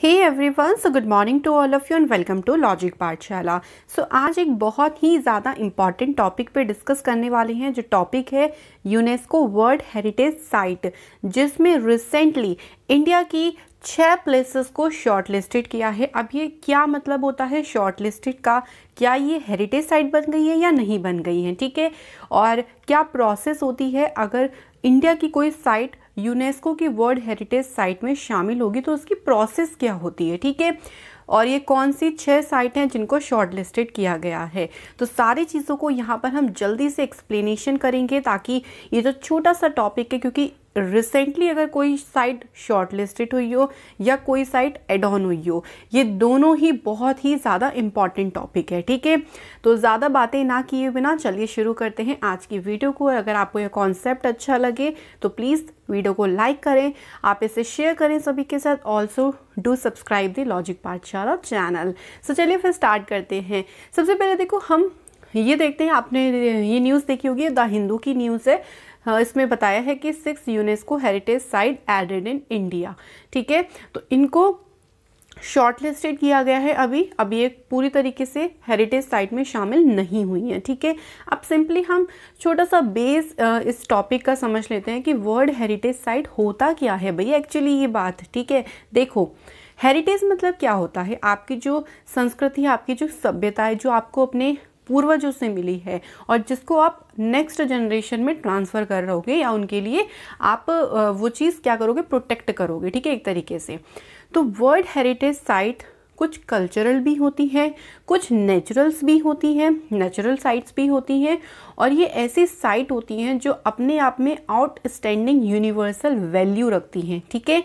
Hey everyone, so good morning to all of you and welcome to logic Pathshala. सो आज एक बहुत ही ज़्यादा इम्पॉर्टेंट टॉपिक पे डिस्कस करने वाले हैं, जो टॉपिक है यूनेस्को वर्ल्ड हेरिटेज साइट, जिसमें रिसेंटली इंडिया की 6 प्लेसेस को शॉर्ट लिस्टेड किया है। अब ये क्या मतलब होता है शॉर्ट लिस्टेड का, क्या ये हेरिटेज साइट बन गई है या नहीं बन गई है, ठीक है, और क्या प्रोसेस होती है अगर इंडिया की कोई साइट यूनेस्को की वर्ल्ड हेरिटेज साइट में शामिल होगी तो उसकी प्रोसेस क्या होती है, ठीक है, और ये कौन सी 6 साइट हैं जिनको शॉर्ट लिस्टेड किया गया है। तो सारी चीज़ों को यहाँ पर हम जल्दी से एक्सप्लेनेशन करेंगे, ताकि ये जो छोटा सा टॉपिक है, क्योंकि रिसेंटली अगर कोई साइट शॉर्ट लिस्टेड हुई हो या कोई साइट एड ऑन हुई हो, ये दोनों ही बहुत ही ज़्यादा इम्पॉर्टेंट टॉपिक है, ठीक है। तो ज़्यादा बातें ना किए बिना चलिए शुरू करते हैं आज की वीडियो को। अगर आपको ये कॉन्सेप्ट अच्छा लगे तो प्लीज़ वीडियो को लाइक करें, आप इसे शेयर करें सभी के साथ। Also do subscribe the logic पाठशाला चैनल। सो चलिए फिर स्टार्ट करते हैं। सबसे पहले देखो, हम ये देखते हैं, आपने ये न्यूज़ देखी होगी, द हिंदू की न्यूज़ है। इसमें बताया है कि 6 UNESCO heritage site added in India, ठीक है। तो इनको शॉर्ट लिस्टेड किया गया है। अभी एक पूरी तरीके से हेरिटेज साइट में शामिल नहीं हुई है, ठीक है। अब सिंपली हम छोटा सा बेस इस टॉपिक का समझ लेते हैं कि वर्ल्ड हेरिटेज साइट होता क्या है भैया, एक्चुअली ये बात, ठीक है। देखो, हेरिटेज मतलब क्या होता है, आपकी जो संस्कृति है, आपकी जो सभ्यता है, जो आपको अपने पूर्वजों से मिली है और जिसको आप नेक्स्ट जनरेशन में ट्रांसफ़र कर रहोगे, या उनके लिए आप वो चीज़ क्या करोगे, प्रोटेक्ट करोगे, ठीक है, एक तरीके से। तो वर्ल्ड हेरिटेज साइट कुछ कल्चरल भी होती है, कुछ नेचुरल्स भी होती हैं, नेचुरल साइट्स भी होती हैं, और ये ऐसी साइट होती हैं जो अपने आप में आउटस्टैंडिंग यूनिवर्सल वैल्यू रखती हैं, ठीक है।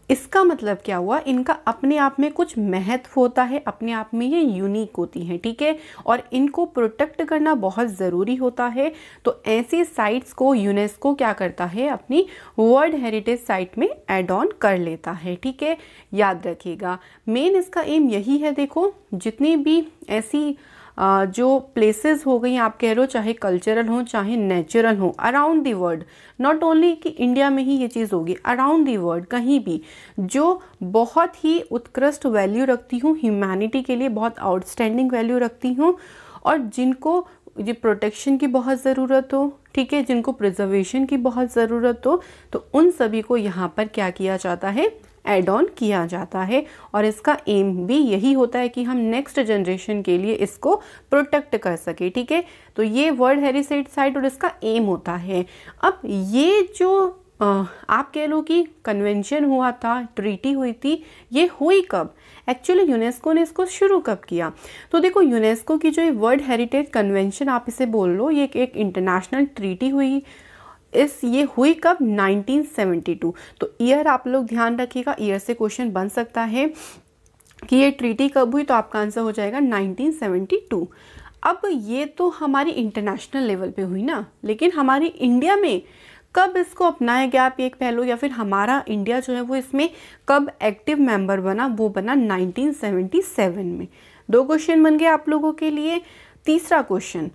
इसका मतलब क्या हुआ, इनका अपने आप में कुछ महत्व होता है, अपने आप में ये यूनिक होती हैं, ठीक है, और इनको प्रोटेक्ट करना बहुत ज़रूरी होता है। तो ऐसी साइट्स को यूनेस्को क्या करता है, अपनी वर्ल्ड हेरिटेज साइट में ऐड ऑन कर लेता है, ठीक है। याद रखिएगा, मेन इसका एम यही है। देखो, जितनी भी ऐसी जो प्लेसेस हो गई, आप कह रहे हो, चाहे कल्चरल हो चाहे नेचुरल हो, around the world, not only कि इंडिया में ही ये चीज़ होगी, अराउंड दी वर्ल्ड कहीं भी, जो बहुत ही उत्कृष्ट वैल्यू रखती हूँ ह्यूमैनिटी के लिए, बहुत आउटस्टैंडिंग वैल्यू रखती हूँ, और जिनको ये प्रोटेक्शन की बहुत ज़रूरत हो, ठीक है, जिनको प्रिजर्वेशन की बहुत ज़रूरत हो, तो उन सभी को यहाँ पर क्या किया जाता है, एड ऑन किया जाता है। और इसका एम भी यही होता है कि हम नेक्स्ट जनरेशन के लिए इसको प्रोटेक्ट कर सके, ठीक है। तो ये वर्ल्ड हेरिटेज साइट और इसका एम होता है। अब ये जो आप कह लो कि कन्वेंशन हुआ था, ट्रीटी हुई थी, ये हुई कब, एक्चुअली यूनेस्को ने इसको शुरू कब किया। तो देखो, यूनेस्को की जो वर्ल्ड हेरिटेज कन्वेंशन आप इसे बोल लो, ये एक इंटरनेशनल ट्रीटी हुई। ये हुई कब, 1972। तो ईयर आप लोग ध्यान रखिएगा, ईयर से क्वेश्चन बन सकता है कि ये ट्रीटी कब हुई, तो आपका आंसर हो जाएगा 1972। अब ये तो हमारी इंटरनेशनल लेवल पे हुई ना, लेकिन हमारी इंडिया में कब इसको अपनाया गया, आप एक पहलू, या फिर हमारा इंडिया जो है वो इसमें कब एक्टिव मेंबर बना, वो बना 1977 में। 2 क्वेश्चन बन गए आप लोगों के लिए। तीसरा क्वेश्चन,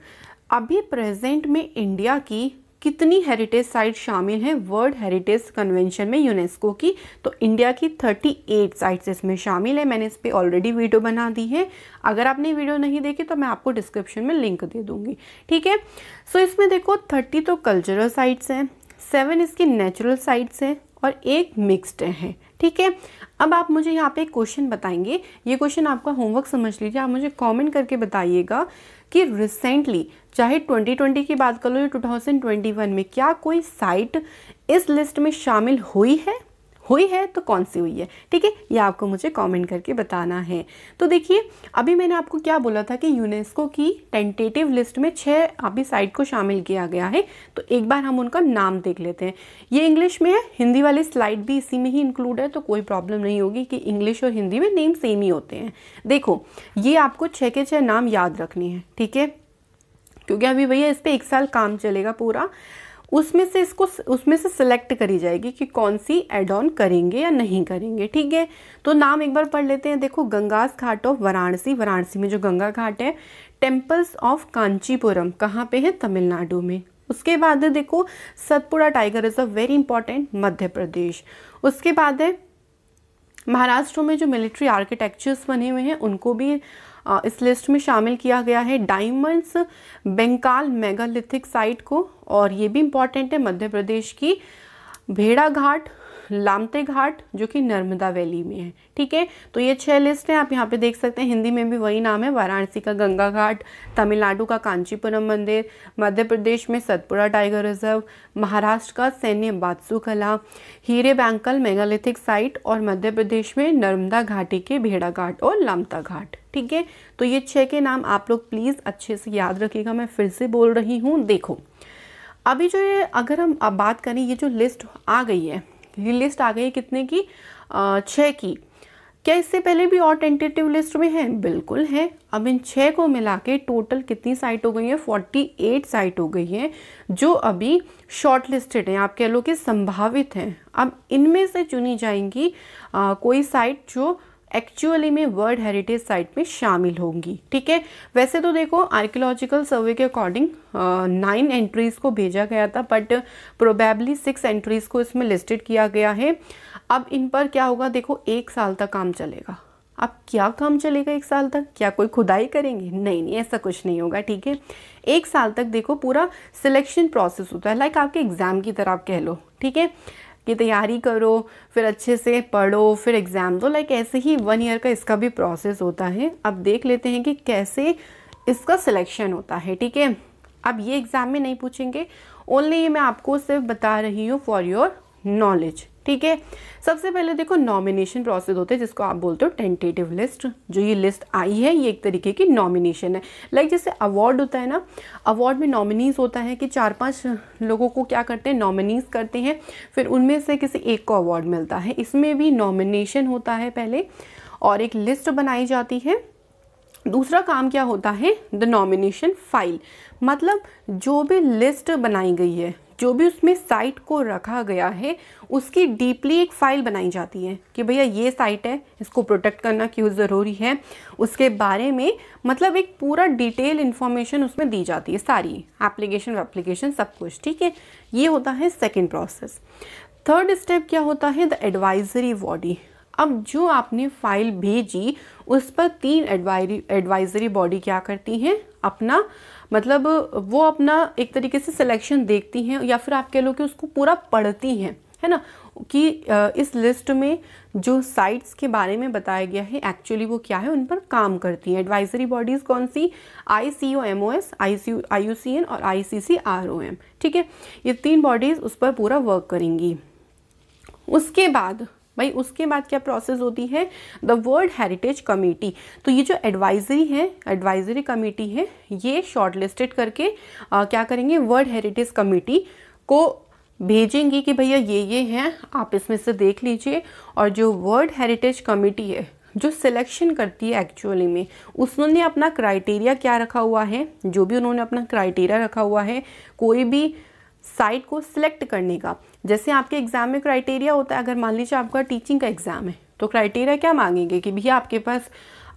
अभी प्रेजेंट में इंडिया की कितनी हेरिटेज साइट शामिल हैं वर्ल्ड हेरिटेज कन्वेंशन में यूनेस्को की, तो इंडिया की 38 साइट्स इसमें शामिल है। मैंने इस पर ऑलरेडी वीडियो बना दी है, अगर आपने वीडियो नहीं देखी तो मैं आपको डिस्क्रिप्शन में लिंक दे दूंगी, ठीक है। सो इसमें देखो, 30 तो कल्चरल साइट्स हैं, 7 इसकी नेचुरल साइट्स हैं, और 1 मिक्स्ड है, ठीक है। अब आप मुझे यहाँ पे एक क्वेश्चन बताएंगे, ये क्वेश्चन आपका होमवर्क समझ लीजिए, आप मुझे कमेंट करके बताइएगा कि रिसेंटली, चाहे 2020 की बात कर लो या 2021 में, क्या कोई साइट इस लिस्ट में शामिल हुई है तो कौन सी हुई है, ठीक है, ये आपको मुझे कमेंट करके बताना है। तो देखिए, अभी मैंने आपको क्या बोला था कि यूनेस्को की टेंटेटिव लिस्ट में 6 अभी साइट को शामिल किया गया है। तो एक बार हम उनका नाम देख लेते हैं। ये इंग्लिश में है, हिंदी वाली स्लाइड भी इसी में ही इंक्लूड है, तो कोई प्रॉब्लम नहीं होगी कि इंग्लिश और हिंदी में नेम सेम ही होते हैं। देखो, ये आपको 6 के 6 नाम याद रखने हैं, ठीक है, क्योंकि अभी भैया इस पर 1 साल काम चलेगा पूरा। उसमें से सिलेक्ट करी जाएगी कि कौन सी एड ऑन करेंगे या नहीं करेंगे, ठीक है। तो नाम एक बार पढ़ लेते हैं। देखो, गंगास घाट ऑफ वाराणसी, वाराणसी में जो गंगा घाट है। टेम्पल्स ऑफ कांचीपुरम, कहाँ पे है, तमिलनाडु में। उसके बाद है देखो, Satpura tiger reserve, very important, Madhya Pradesh. उसके बाद है महाराष्ट्र में जो मिलिट्री आर्किटेक्चर्स बने हुए हैं उनको भी इस लिस्ट में शामिल किया गया है। डायमंड्स बंगाल मेगालिथिक साइट को, और ये भी इम्पॉर्टेंट है, मध्य प्रदेश की भेड़ा घाट, लामते घाट जो कि नर्मदा वैली में है। ठीक है, तो ये 6 लिस्ट है, आप यहाँ पे देख सकते हैं। हिंदी में भी वही नाम है, वाराणसी का गंगा घाट, तमिलनाडु का कांचीपुरम मंदिर, मध्य प्रदेश में सतपुड़ा टाइगर रिजर्व, महाराष्ट्र का सैन्य बात्सु कला, हीरे बैंकल मेगालिथिक साइट, और मध्य प्रदेश में नर्मदा घाटी के भेड़ा घाट और लामता घाट। ठीक है, तो ये 6 के नाम आप लोग प्लीज़ अच्छे से याद रखिएगा। मैं फिर से बोल रही हूँ, देखो अभी जो ये अगर हम अब बात करें, ये जो लिस्ट आ गई है, ये लिस्ट आ गई है कितने की, 6 की। क्या इससे पहले भी और टेंटेटिव लिस्ट में है? बिल्कुल है। अब इन 6 को मिला के टोटल कितनी साइट हो गई है? 48 साइट हो गई है जो अभी शॉर्ट लिस्टेड हैं, आप कह लो कि संभावित हैं। अब इनमें से चुनी जाएंगी कोई साइट जो एक्चुअली में वर्ल्ड हेरिटेज साइट में शामिल होंगी। ठीक है, वैसे तो देखो आर्कियोलॉजिकल सर्वे के अकॉर्डिंग 9 एंट्रीज को भेजा गया था, बट प्रोबेबली 6 एंट्रीज को इसमें लिस्टेड किया गया है। अब इन पर क्या होगा, देखो 1 साल तक काम चलेगा। अब क्या काम चलेगा 1 साल तक? क्या कोई खुदाई करेंगे? नहीं, ऐसा कुछ नहीं होगा। ठीक है, 1 साल तक देखो पूरा सिलेक्शन प्रोसेस होता है, लाइक आपके एग्जाम की तरह आप कह लो। ठीक है, कि तैयारी करो, फिर अच्छे से पढ़ो, फिर एग्ज़ाम दो, लाइक ऐसे ही 1 ईयर का इसका भी प्रोसेस होता है। अब देख लेते हैं कि कैसे इसका सिलेक्शन होता है। ठीक है, अब ये एग्ज़ाम में नहीं पूछेंगे, ओनली ये मैं आपको सिर्फ बता रही हूँ फॉर योर नॉलेज। ठीक है, सबसे पहले देखो नॉमिनेशन प्रोसेस होते हैं, जिसको आप बोलते हो टेंटेटिव लिस्ट। जो ये लिस्ट आई है ये एक तरीके की नॉमिनेशन है, लाइक जैसे अवार्ड होता है ना, अवार्ड में नॉमिनीज होता है कि 4-5 लोगों को क्या करते हैं, नॉमिनीज करते हैं, फिर उनमें से किसी एक को अवार्ड मिलता है। इसमें भी नॉमिनेशन होता है पहले, और एक लिस्ट बनाई जाती है। दूसरा काम क्या होता है, द नॉमिनेशन फाइल, मतलब जो भी लिस्ट बनाई गई है, जो भी उसमें साइट को रखा गया है, उसकी डीपली एक फ़ाइल बनाई जाती है कि भैया ये साइट है, इसको प्रोटेक्ट करना क्यों ज़रूरी है, उसके बारे में मतलब एक पूरा डिटेल इन्फॉर्मेशन उसमें दी जाती है, सारी एप्लीकेशन सब कुछ। ठीक है, ये होता है सेकेंड प्रोसेस। थर्ड स्टेप क्या होता है, द एडवाइजरी बॉडी। अब जो आपने फाइल भेजी उस पर 3 एडवाइजरी बॉडी क्या करती हैं, अपना मतलब वो अपना एक तरीके से सिलेक्शन देखती हैं, या फिर आप कह लो कि उसको पूरा पढ़ती हैं, है ना, कि इस लिस्ट में जो साइट्स के बारे में बताया गया है एक्चुअली वो क्या है, उन पर काम करती हैं। एडवाइजरी बॉडीज़ कौन सी, ICOMOS, IUCN और ICCROM। ठीक है, ये 3 बॉडीज़ उस पर पूरा वर्क करेंगी। उसके बाद उसके बाद क्या प्रोसेस होती है, द वर्ल्ड हेरिटेज कमेटी। तो ये जो एडवाइजरी कमेटी है, ये शॉर्ट लिस्टेड करके क्या करेंगे, वर्ल्ड हेरिटेज कमेटी को भेजेंगी कि भैया ये हैं, आप इसमें से देख लीजिए। और जो वर्ल्ड हेरिटेज कमेटी है जो सिलेक्शन करती है एक्चुअली में, उसने अपना क्राइटेरिया क्या रखा हुआ है, जो भी उन्होंने अपना क्राइटेरिया रखा हुआ है कोई भी साइट को सिलेक्ट करने का। जैसे आपके एग्जाम में क्राइटेरिया होता है, अगर मान लीजिए आपका टीचिंग का एग्जाम है तो क्राइटेरिया क्या मांगेंगे कि भैया आपके पास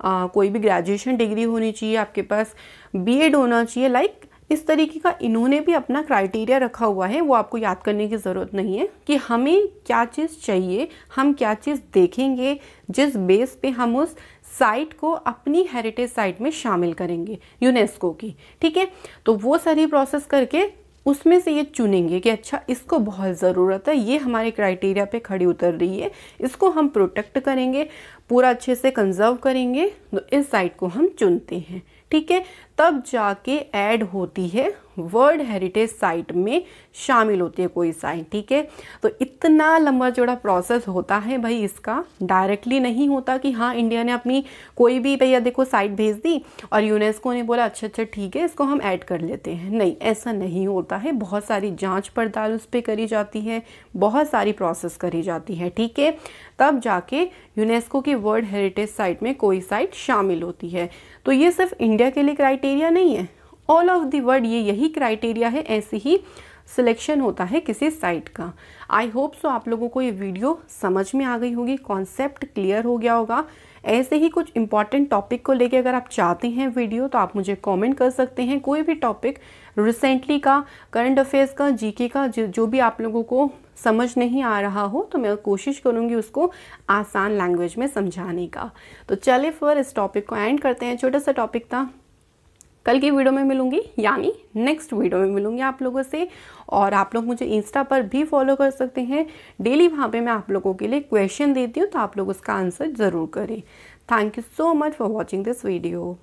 कोई भी ग्रेजुएशन डिग्री होनी चाहिए, आपके पास BEd होना चाहिए, लाइक इस तरीके का इन्होंने भी अपना क्राइटेरिया रखा हुआ है। वो आपको याद करने की ज़रूरत नहीं है कि हमें क्या चीज़ चाहिए, हम क्या चीज़ देखेंगे, जिस बेस पे हम उस साइट को अपनी हेरिटेज साइट में शामिल करेंगे यूनेस्को की। ठीक है, तो वो सारी प्रोसेस करके उसमें से ये चुनेंगे कि अच्छा इसको बहुत ज़रूरत है, ये हमारे क्राइटेरिया पे खड़ी उतर रही है, इसको हम प्रोटेक्ट करेंगे, पूरा अच्छे से कंजर्व करेंगे, तो इस साइट को हम चुनते हैं। ठीक है, तब जाके ऐड होती है वर्ल्ड हेरिटेज साइट में शामिल होती है कोई साइट। ठीक है, तो इतना लंबा चौड़ा प्रोसेस होता है भाई, इसका डायरेक्टली नहीं होता कि हाँ इंडिया ने अपनी कोई भी भैया देखो साइट भेज दी और यूनेस्को ने बोला अच्छा ठीक है इसको हम ऐड कर लेते हैं। नहीं, ऐसा नहीं होता है, बहुत सारी जांच पड़ताल उस पर करी जाती है, बहुत सारी प्रोसेस करी जाती है। ठीक है, तब जाके यूनेस्को की वर्ल्ड हेरिटेज साइट में कोई साइट शामिल होती है। तो ये सिर्फ इंडिया के लिए क्राइटेरिया नहीं है, ऑल ऑफ द वर्ल्ड ये यही क्राइटेरिया है, ऐसे ही सिलेक्शन होता है किसी साइट का। आई होप सो आप लोगों को ये वीडियो समझ में आ गई होगी, कॉन्सेप्ट क्लियर हो गया होगा। ऐसे ही कुछ इंपॉर्टेंट टॉपिक को लेके अगर आप चाहते हैं वीडियो तो आप मुझे कमेंट कर सकते हैं। कोई भी टॉपिक रिसेंटली का, करंट अफेयर्स का, जीके का, जो भी आप लोगों को समझ नहीं आ रहा हो तो मैं कोशिश करूँगी उसको आसान लैंग्वेज में समझाने का। तो चलिए फिर इस टॉपिक को एंड करते हैं। छोटा सा टॉपिक था। कल की वीडियो में मिलूंगी, यानी नेक्स्ट वीडियो में मिलूंगी आप लोगों से। और आप लोग मुझे इंस्टा पर भी फॉलो कर सकते हैं। डेली वहाँ पे मैं आप लोगों के लिए क्वेश्चन देती हूँ, तो आप लोग उसका आंसर ज़रूर करें। Thank you so much for watching this video.